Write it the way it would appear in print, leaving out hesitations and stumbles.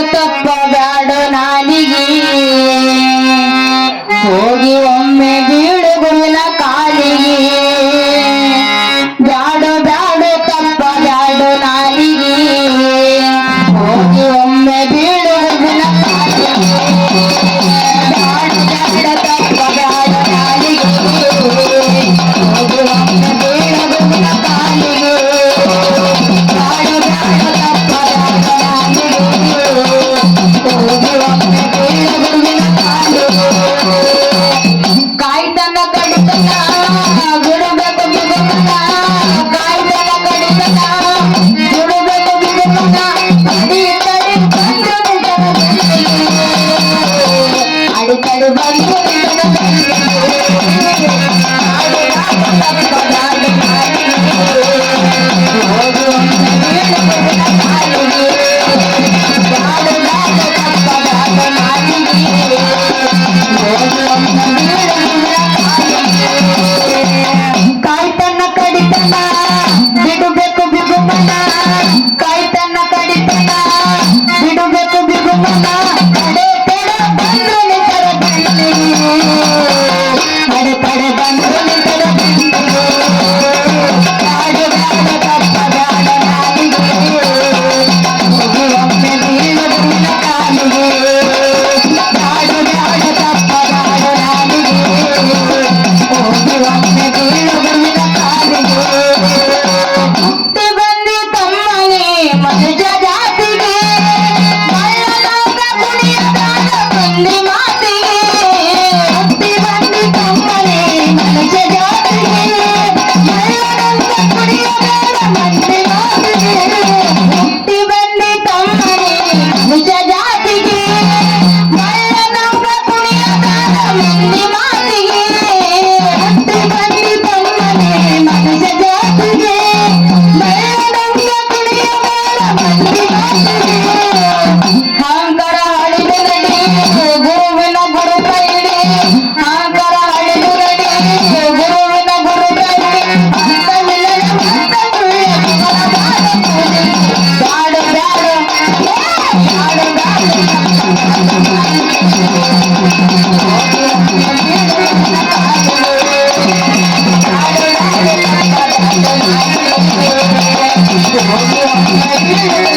ತಪ್ಪ ಬ್ಯಾಡ ನಾಲಿಗೆ ಹೋಗಿ ಒಮ್ಮೆ ಬೀಳು ಗುರುವಿನ ಕಾಲಿಗೆ ಬ್ಯಾಡ ಬ್ಯಾಡ ತಪ್ಪ ಬ್ಯಾಡ ನಾಲಿಗೆ ಹೋಗಿ ಒಮ್ಮೆ ಬೀಳು ಗುರುವಿನ ಕಾಲಿಗೆ ಬ್ಯಾಡ ಬ್ಯಾಡ ತಪ್ಪ ಬ್ಯಾಡ ನಾಲಿಗೆ ಹೋಗಿ ಒಮ್ಮೆ ಬೀಳು ಗುರುವಿನ ಕಾಲಿಗೆ ಬ್ಯಾಡ ಬ್ಯಾಡ ತಪ್ಪ ಬ್ಯಾಡ ನಾಲಿಗೆ ಹೋಗಿ ಒಮ್ಮೆ ಬೀಳು ಗುರುವಿನ ಕಾಲಿಗೆ ಕಾಯ್ತನ ಕಡಿತನ ಬಿಡಬೇಕು ಬಿಡುಮನ ಕಾಯ್ತನ ಕಡಿತನ ಬಿಡಬೇಕು ಬಿಡುಮನ ಅಡಿತಡಿ ಬಂದು ಅಡಿತಡಿ ಬಂದು ಕಾಯ್ತನ ಕಡಿತನ ಬಿಡಬೇಕು ಬಿಗುಮನ ಕಾಯ್ತನ ಕಡಿತನ ಬಿಡಬೇಕು ಬಿಗುಮನ ಅಡೆ ತಡ ಬಂದು ನಿಂತರ ಅಡೆ ತಡ ಬಂದು ನಿಂತರ ಬ್ಯಾಡ ಬ್ಯಾಡ ತಪ್ಪ ಬ್ಯಾಡ ನಾಲಿಗೆ ಹೋಗಿ ಒಮ್ಮೆ ಬೀಳು ಗುರುವಿನ ಕಾಲಿಗೆ ಬ್ಯಾಡ ಬ್ಯಾಡ ತಪ್ಪ ಬ್ಯಾಡ ನಾಲಿಗೆ ಹೋಗಿ ಒಮ್ಮೆ ಬೀಳು ಗುರುವಿನ ಕಾಲಿಗೆ ಹುಟ್ಟಿ ಬಂದಿ ತಮ್ಮನೇ ಮನುಜ ಜಾತಿಗೆ ಮಳ್ಳನಾಗ ಕುಣಿಯದಾದ ಬಂದಿ ಮಾತಿಗೆ ಹುಟ್ಟಿ ಬಂದಿ ತಮ್ಮನೇ ಮನುಜ ಜಾತಿಗೆ ಮಳ್ಳನಾಗ ಕುಣಿಯದಾದ ಬಂದಿ ಮಾತಿಗೆ ಹುಟ್ಟಿ ಬಂದಿ ತಮ್ಮನೇ ಮನುಜ ಜಾತಿಗೆ ಮಳ್ಳನಾಗ ಕುಣಿಯದಾದ ಬಂದಿ ಮಾತಿಗೆ ಹುಟ್ಟಿ ಬಂದಿ ತಮ್ಮನೇ ಮನುಜ ಜಾತಿಗೆ ಮಳ್ಳನಾಗ ಕುಣಿಯದಾದ ಬಂದಿ ಮಾತಿಗೆ ಅಹಂಕಾರ ಹಳಿದು ನಡಿ ಗುರುವಿನ ಗುರುತ ಇಡಿ ಅಹಂಕಾರ ಹಳಿದು ನಡಿ ಗುರುವಿನ ಗುರುತ ಇಡಿ ಅಂತವಿಲ್ಲದ ಮಂತ ತುಳಿಯ ಮಗಳ ಬಾಳ ಕೂಡಿ ಬ್ಯಾಡ ಬ್ಯಾಡ ಬ್ಯಾಡ ಬ್ಯಾಡ ಹೋಗಿ ಒಮ್ಮೆ ಬೀಳು